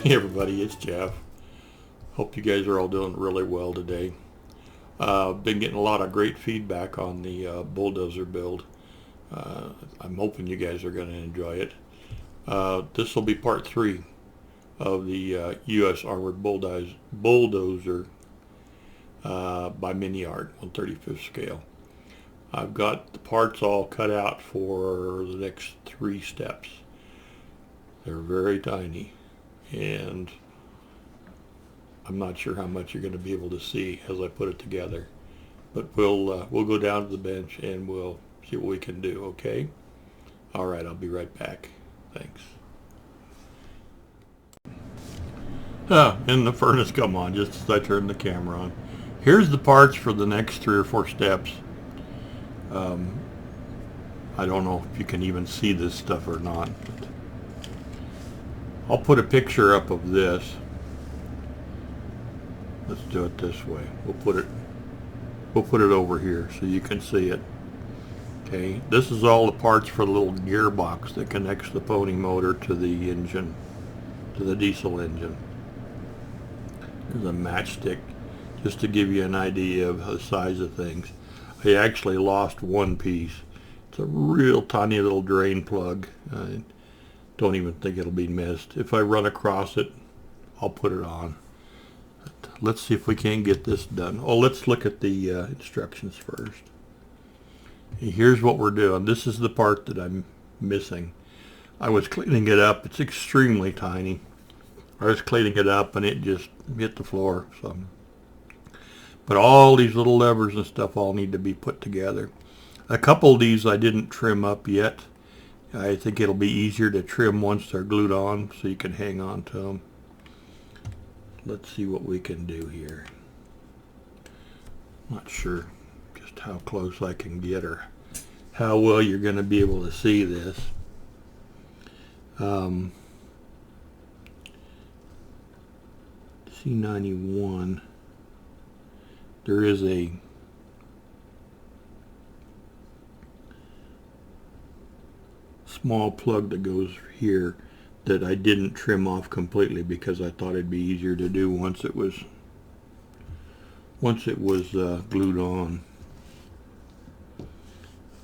Hey everybody, it's Jeff. Hope you guys are all doing really well today. Been getting a lot of great feedback on the bulldozer build. I'm hoping you guys are going to enjoy it. This will be part 3 of the U.S. Armored Bulldozer by MiniArt, 1/35 scale. I've got the parts all cut out for the next 3 steps. They're very tiny, and I'm not sure how much you're going to be able to see as I put it together, but we'll go down to the bench and we'll see what we can do. Okay? All right, I'll be right back. Thanks. And the furnace come on just as I turn the camera on. Here's the parts for the next 3 or 4 steps. I don't know if you can even see this stuff or not, but I'll put a picture up of this. Let's do it this way. We'll put it over here so you can see it. Okay, this is all the parts for the little gearbox that connects the pony motor to the engine, to the diesel engine. There's a matchstick just to give you an idea of the size of things. I actually lost one piece. It's a real tiny little drain plug. I don't even think it'll be missed. If I run across it, I'll put it on. Let's see if we can't get this done. Oh, let's look at the instructions first. Here's what we're doing. This is the part that I'm missing. I was cleaning it up. It's extremely tiny. I was cleaning it up and it just hit the floor. But all these little levers and stuff all need to be put together. A couple of these I didn't trim up yet. I think it'll be easier to trim once they're glued on so you can hang on to them. Let's see what we can do here. Not sure just how close I can get or how well you're going to be able to see this. C91, there is a small plug that goes here that I didn't trim off completely because I thought it'd be easier to do once it was glued on.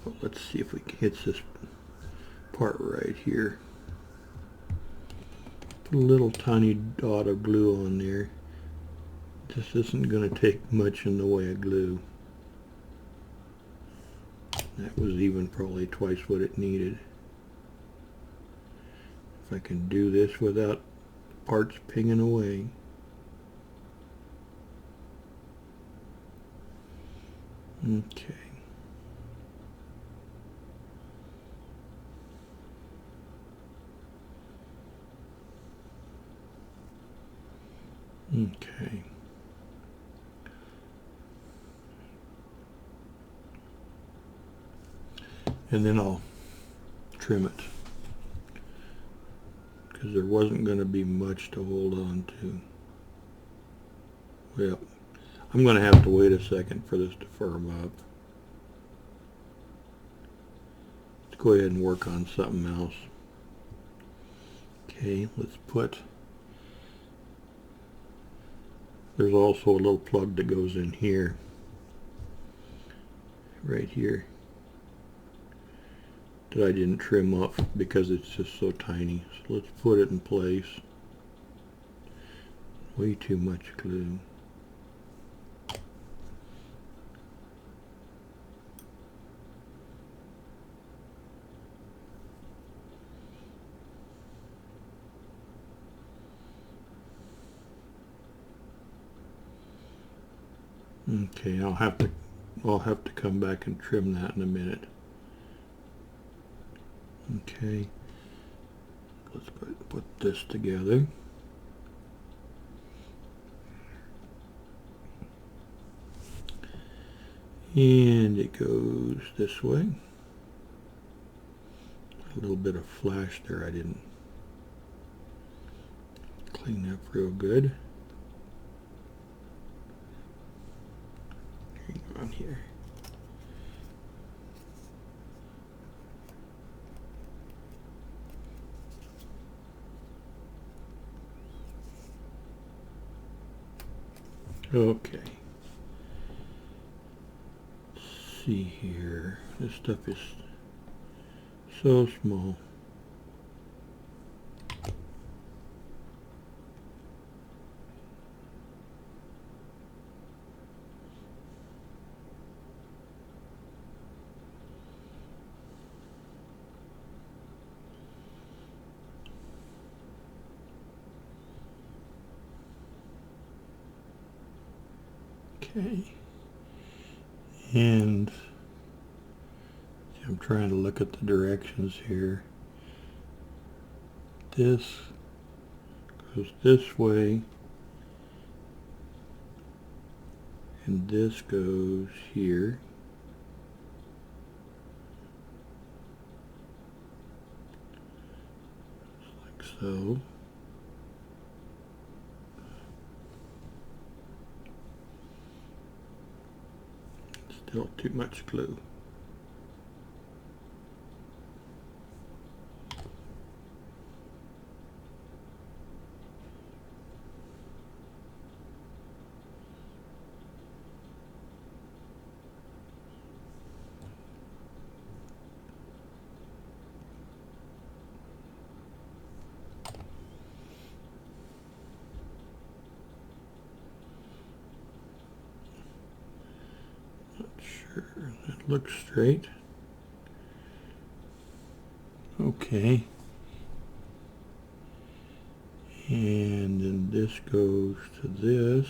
But let's see if we can hit this part right here. Put a little tiny dot of glue on there. This isn't going to take much in the way of glue. That was even probably twice what it needed. If I can do this without parts pinging away. Okay. Okay. And then I'll trim it, because there wasn't going to be much to hold on to. Well, I'm going to have to wait a second for this to firm up. Let's go ahead and work on something else. Okay, let's put, there's also a little plug that goes in here, right here, that I didn't trim up because it's just so tiny. So let's put it in place. Way too much glue. Okay, I'll have to come back and trim that in a minute. Okay, let's put this together. And it goes this way. A little bit of flash there. I didn't clean up real good. Hang on here. Okay. Let's see here. This stuff is so small. Okay. And I'm trying to look at the directions here. This goes this way, and this goes here. Like so. Still too much glue. Sure, that looks straight. Okay. And then this goes to this.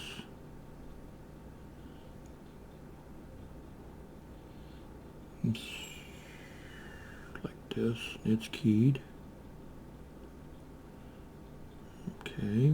It's like this. It's keyed. Okay.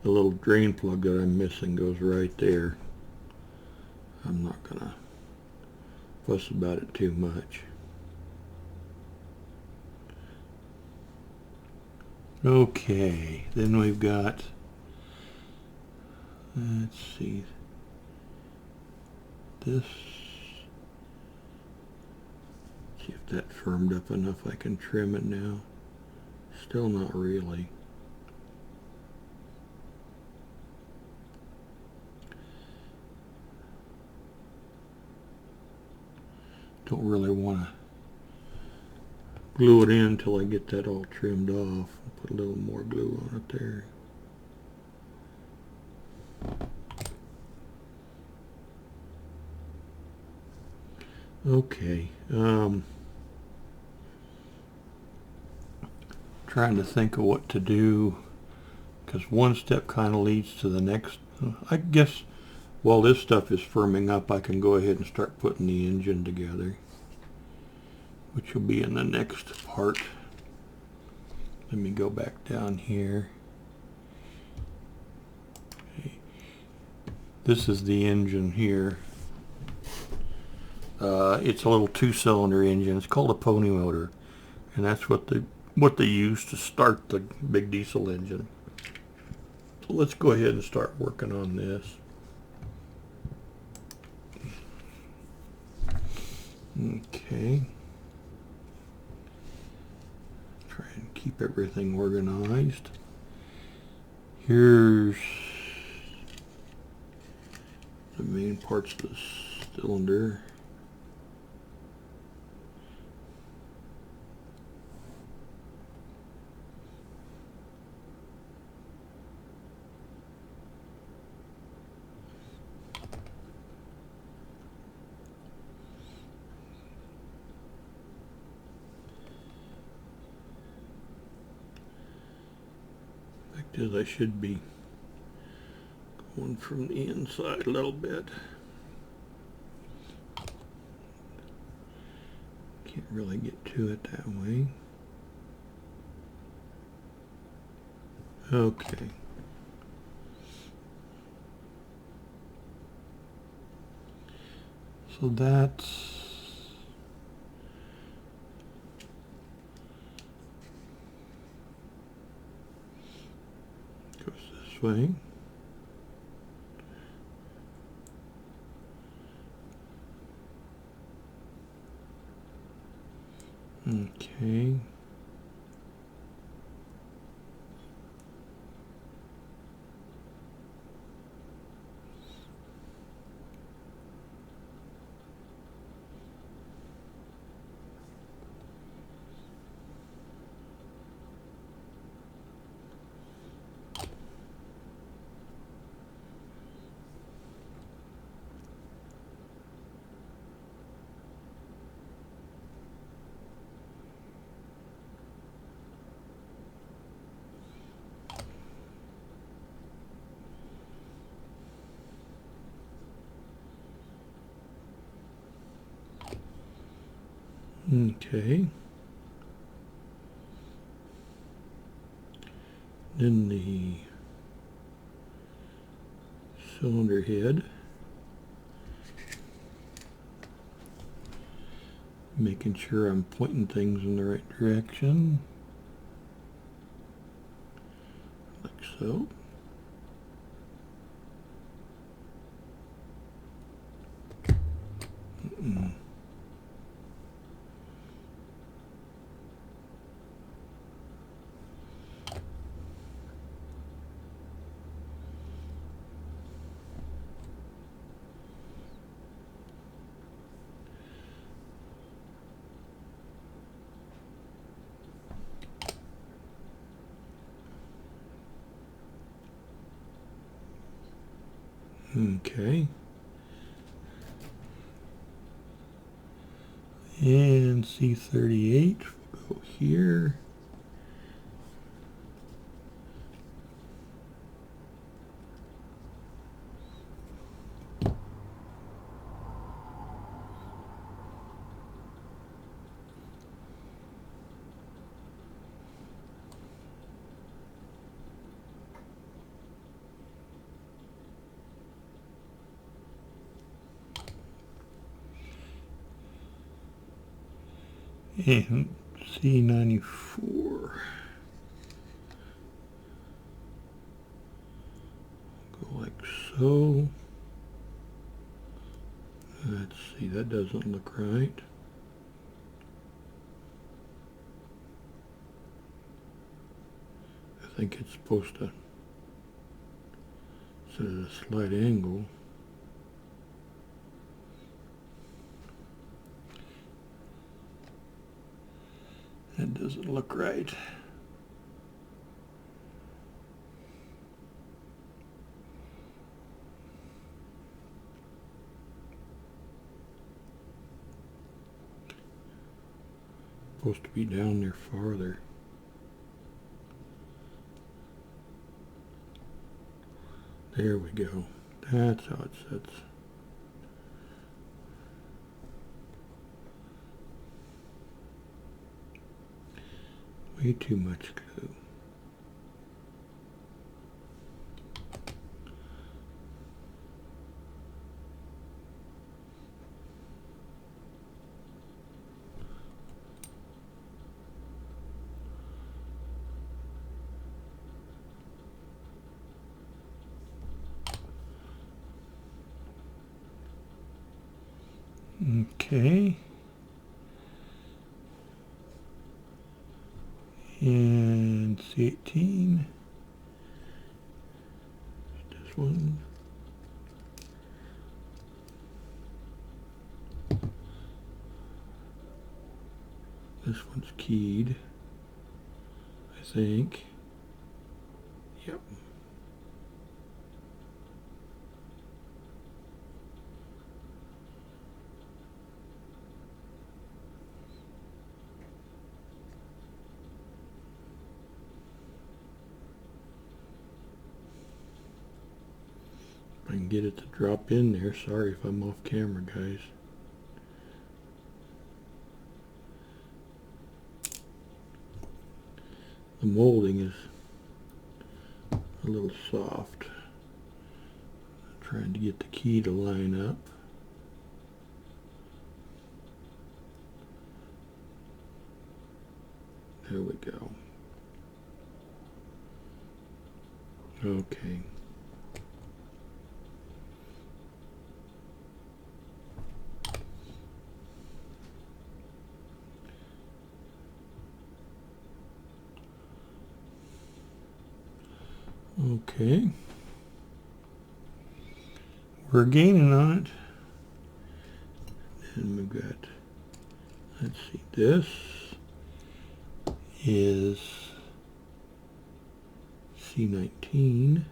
The little drain plug that I'm missing goes right there. I'm not gonna fuss about it too much. Okay, then we've got, let's see, this, see if that firmed up enough I can trim it now. Still not really. Don't really want to glue it in until I get that all trimmed off. I'll put a little more glue on it there. Okay. Trying to think of what to do, because one step kind of leads to the next. I guess while this stuff is firming up, I can go ahead and start putting the engine together, which will be in the next part. Let me go back down here. Okay. This is the engine here. It's a little 2-cylinder engine. It's called a pony motor, and that's what they use to start the big diesel engine. So let's go ahead and start working on this. Okay. Try and keep everything organized. Here's the main parts of the cylinder. As I should be going from the inside a little bit. Can't really get to it that way. Okay. So that's this way. Okay. Okay. Then the cylinder head. Making sure I'm pointing things in the right direction. Like so. Okay. And C38 will go here. And C94. Go like so. Let's see, that doesn't look right. I think it's supposed to set at a slight angle. That doesn't look right. Supposed to be down there farther. There we go. That's how it sets. Way too much glue. Okay. And C18. This one. This one's keyed, I think. Yep. I can get it to drop in there. Sorry if I'm off camera, guys. The molding is a little soft. I'm trying to get the key to line up. There we go. Okay. Okay. We're gaining on it. And we've got, let's see, this is C19.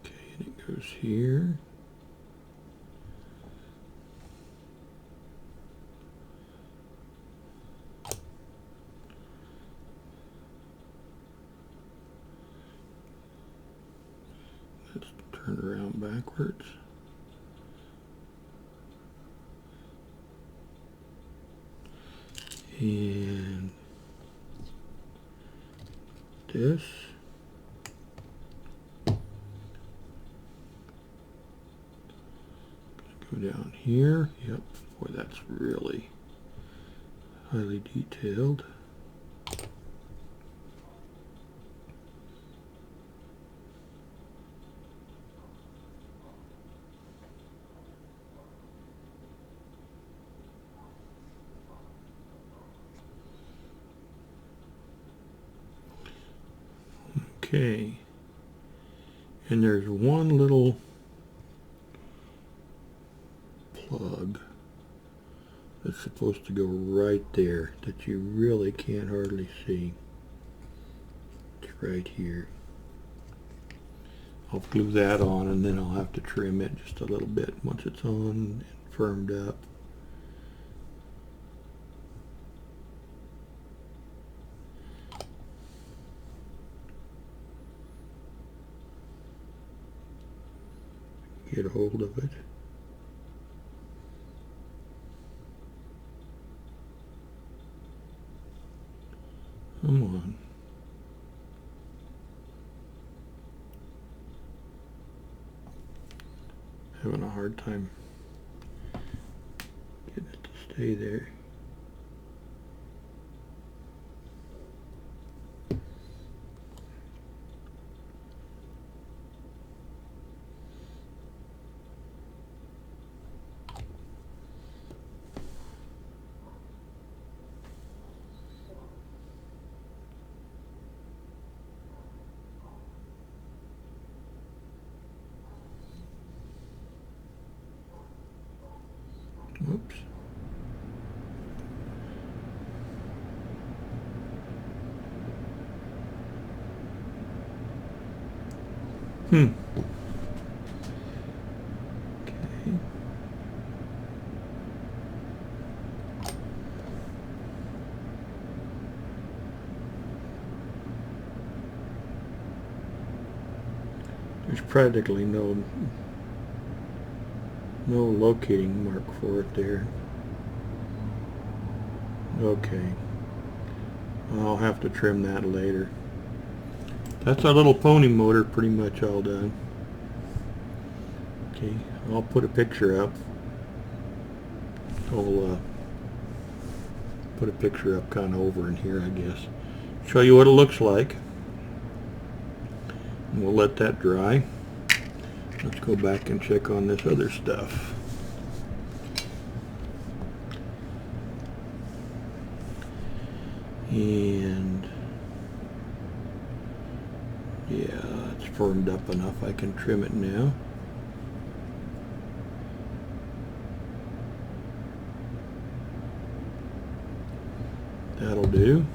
Okay, and it goes here. Let's turn around backwards. And this. Go down here. Yep. Boy, that's really highly detailed. Okay, and there's one little plug that's supposed to go right there that you really can't hardly see. It's right here. I'll glue that on and then I'll have to trim it just a little bit once it's on and firmed up. Get a hold of it. Come on. Having a hard time getting it to stay there. Oops. Okay. There's practically no locating mark for it there. Okay. I'll have to trim that later. That's our little pony motor pretty much all done. Okay, I'll put a picture up. I'll put a picture up kind of over in here, I guess. Show you what it looks like. And we'll let that dry. Let's go back and check on this other stuff. And yeah, it's firmed up enough I can trim it now. That'll do.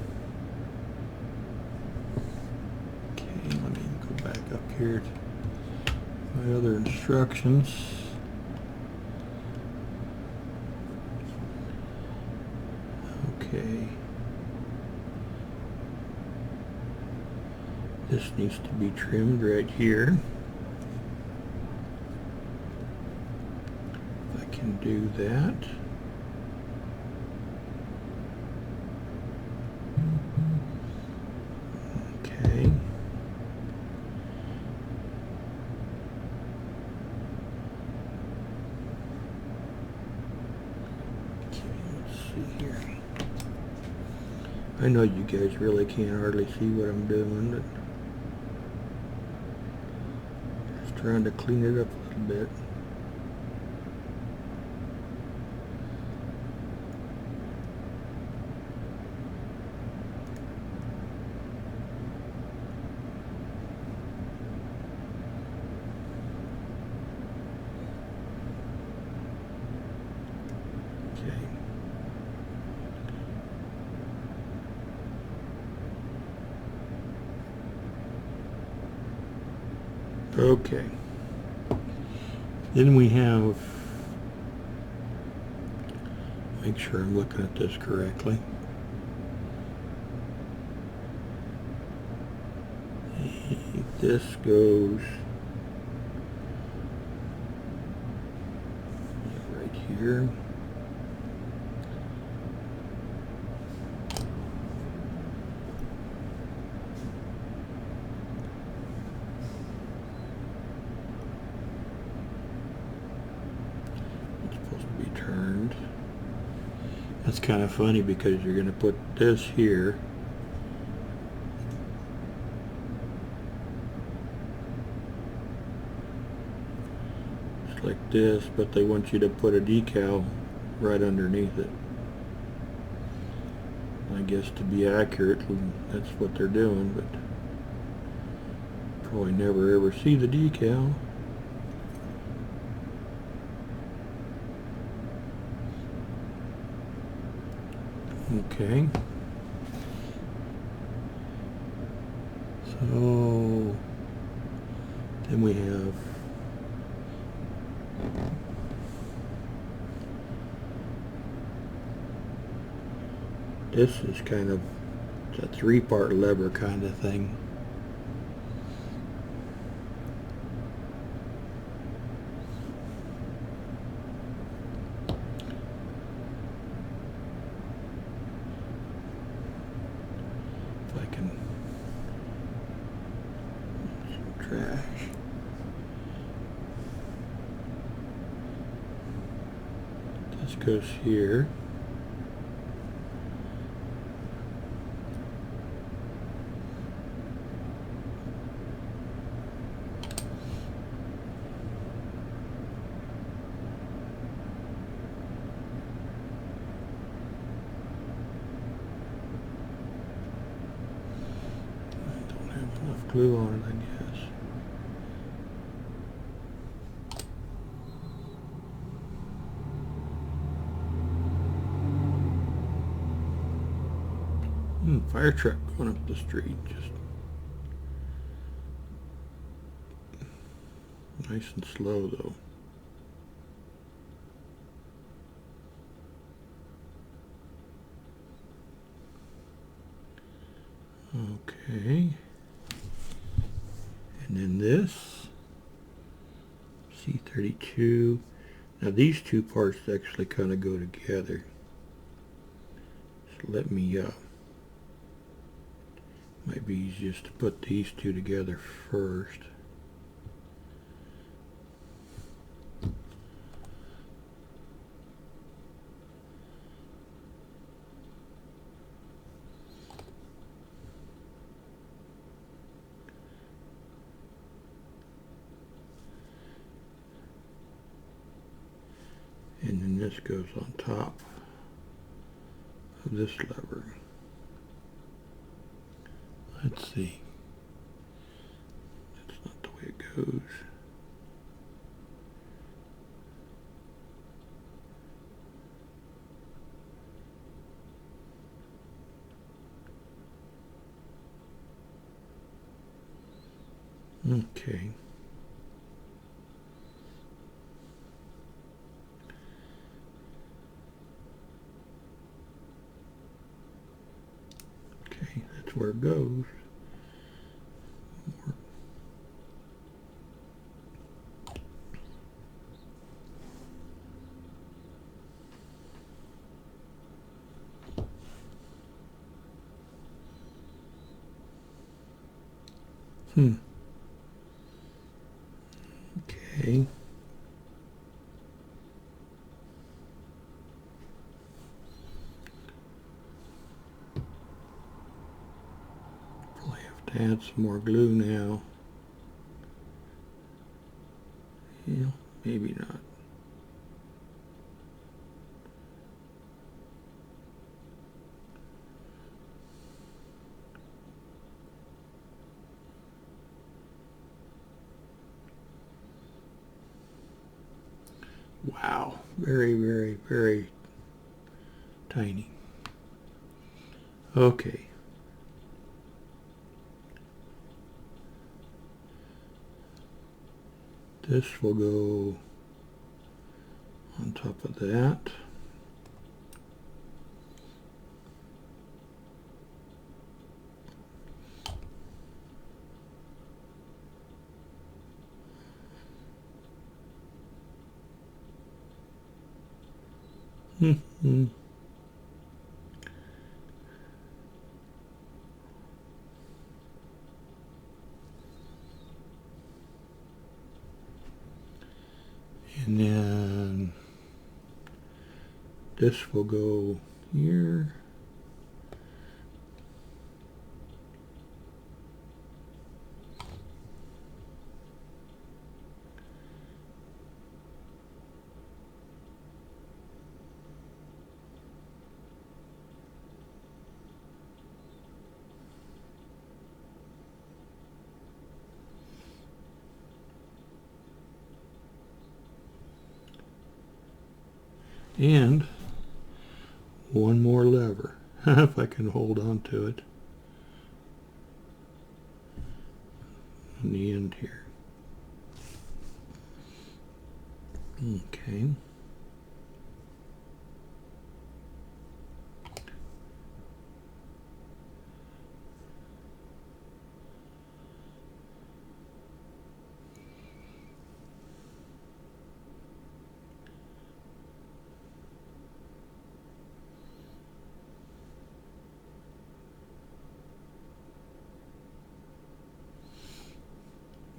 Okay, let me go back up here to my other instructions. Okay. This needs to be trimmed right here. If I can do that. Okay. Let's see here. I know you guys really can't hardly see what I'm doing, but just trying to clean it up a little bit. Okay. Then we have, make sure I'm looking at this correctly. This goes right here. Turned. That's kind of funny because you're going to put this here. Just like this, but they want you to put a decal right underneath it. I guess to be accurate, that's what they're doing, but probably never ever see the decal. Okay. So then we have this is kind of a 3-part lever kind of thing. Trash. This goes here. I don't have enough glue on it, I guess. Fire truck going up the street, just nice and slow though. Okay, and then this C32. Now these two parts actually kind of go together. So let me might be easiest to put these two together first. And then this goes on top of this lever. Let's see. That's not the way it goes. Okay. Okay, that's where it goes. Okay. Add some more glue now. Yeah, maybe not. Wow, very, very, very tiny. Okay. This will go on top of that. And then this will go here. And one more lever, if I can hold on to it, on the end here. Okay.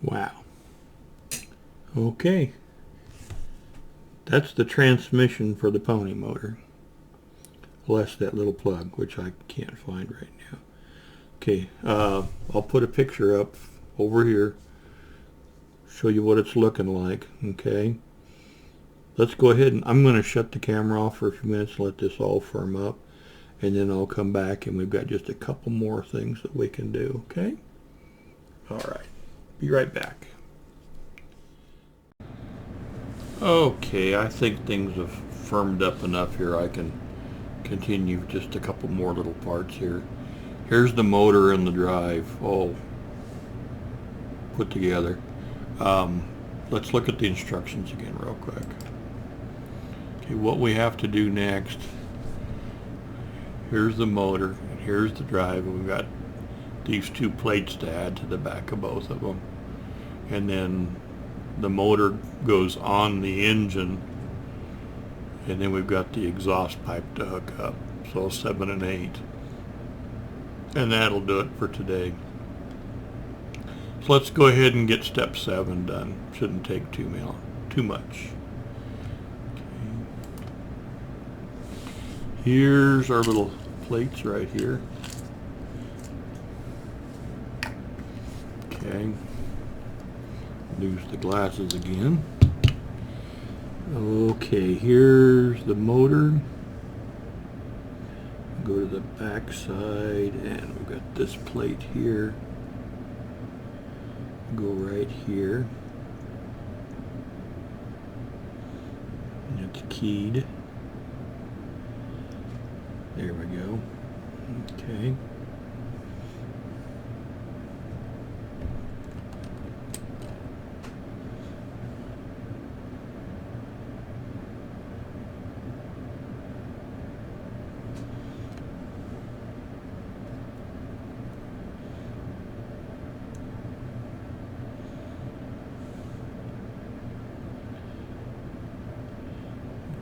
Wow. Okay. That's the transmission for the pony motor. Less that little plug, which I can't find right now. Okay, I'll put a picture up over here, show you what it's looking like. Okay. Let's go ahead and I'm going to shut the camera off for a few minutes and let this all firm up. And then I'll come back and we've got just a couple more things that we can do. Okay? All right. Be right back. Okay, I think things have firmed up enough here. I can continue just a couple more little parts here. Here's the motor and the drive all put together. Let's look at the instructions again real quick. Okay, what we have to do next, here's the motor and here's the drive, and we've got these two plates to add to the back of both of them. And then the motor goes on the engine, and then we've got the exhaust pipe to hook up. So 7 and 8. And that'll do it for today. So let's go ahead and get step 7 done. Shouldn't take too much. Okay. Here's our little plates right here. Okay. Lose the glasses again. Okay, here's the motor. Go to the back side, and we've got this plate here. Go right here. And it's keyed. There we go. Okay.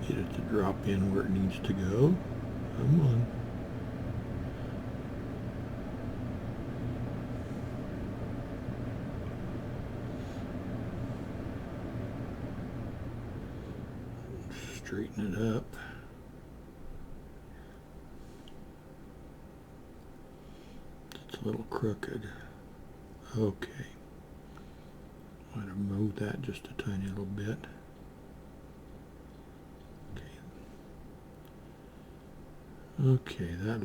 Get it to drop in where it needs to go. Come on. Straighten it up. It's a little crooked. Okay. I'm going to move that just a tiny little bit. Okay, that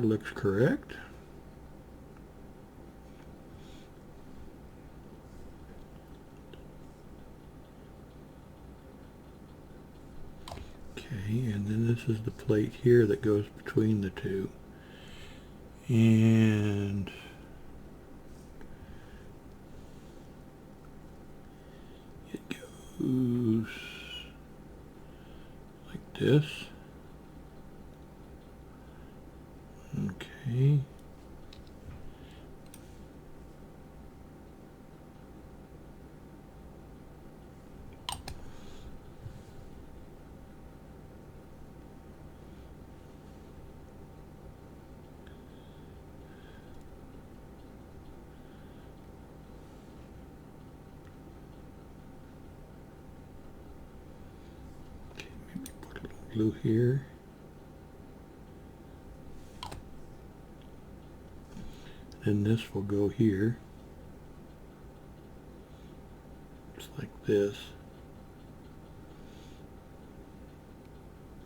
looks correct. Okay, and then this is the plate here that goes between the two. And it goes like this. Okay. Maybe put a little glue here. Then this will go here. Just like this.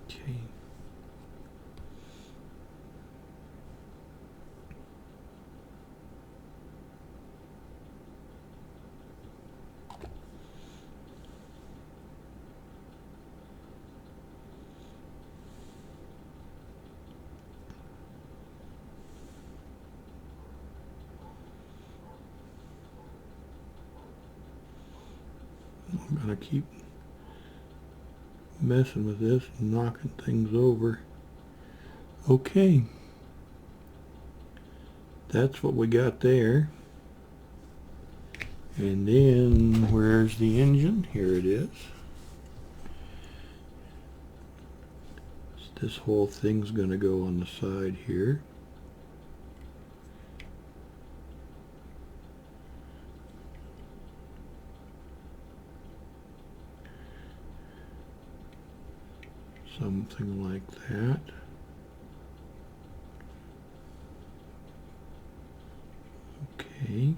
Okay. I'm gonna keep messing with this and knocking things over. Okay, that's what we got there. And then where's the engine? Here it is. This whole thing's gonna go on the side here. Something like that. Okay.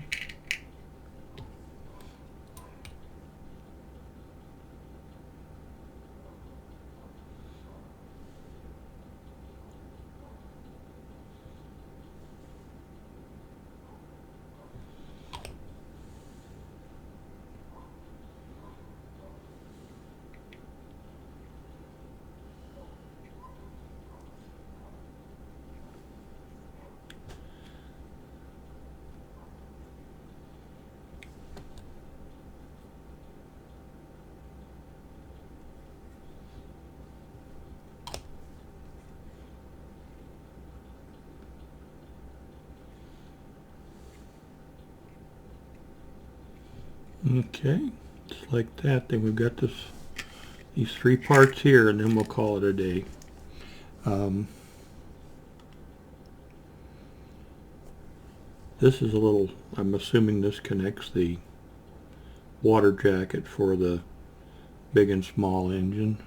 Okay, just like that. Then we've got these three parts here, and then we'll call it a day. This is a little, I'm assuming this connects the water jacket for the big and small engine.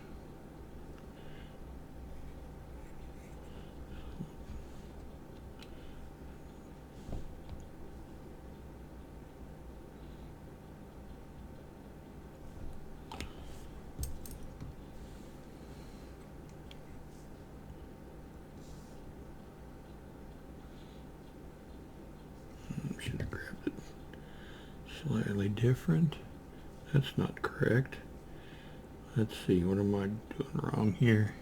Should have grabbed it slightly different. That's not correct. Let's see, what am I doing wrong here?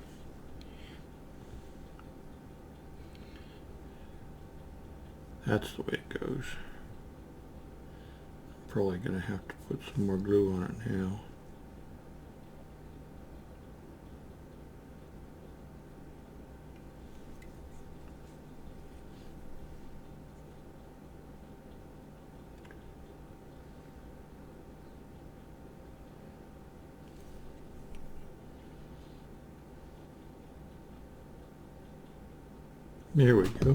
That's the way it goes. I'm probably going to have to put some more glue on it now. There we go.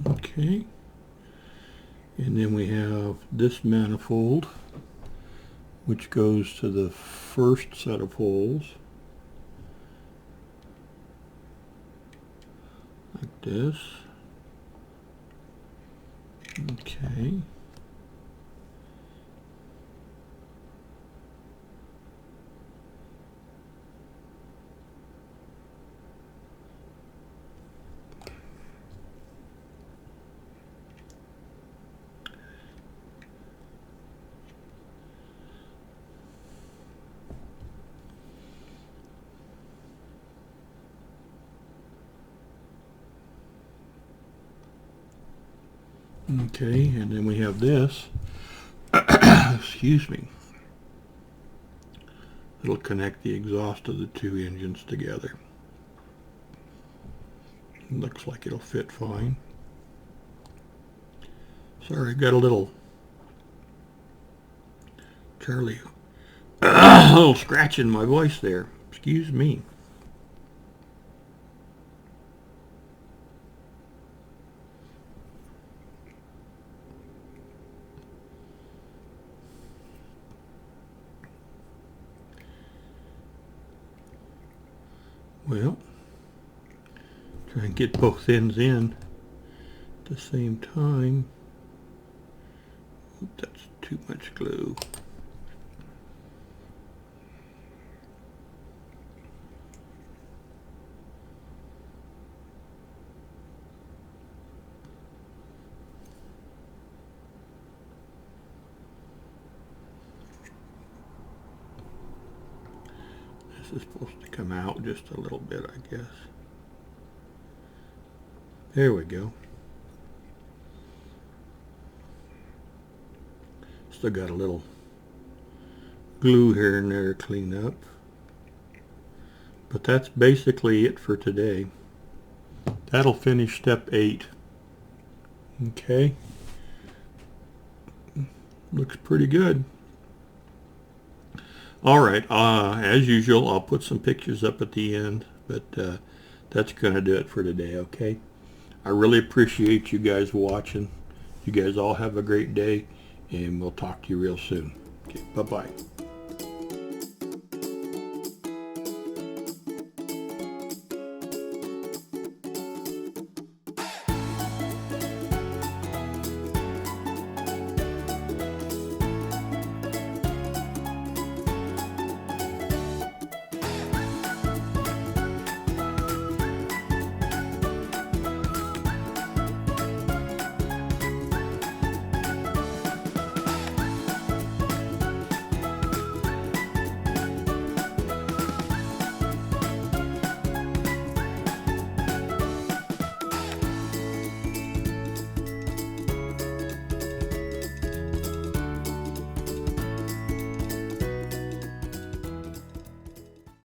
Okay. And then we have this manifold, which goes to the first set of holes, like this. Okay. Okay, and then we have this. Excuse me. It'll connect the exhaust of the two engines together. Looks like it'll fit fine. Sorry, I got a little Charlie, a little scratch in my voice there. Excuse me. Well, try and get both ends in at the same time. Oop, that's too much glue. This is supposed to come out just a little bit, I guess. There we go. Still got a little glue here and there to clean up. But that's basically it for today. That'll finish step 8. Okay. Looks pretty good. Alright, as usual, I'll put some pictures up at the end, but that's going to do it for today, okay? I really appreciate you guys watching. You guys all have a great day, and we'll talk to you real soon. Okay, bye-bye.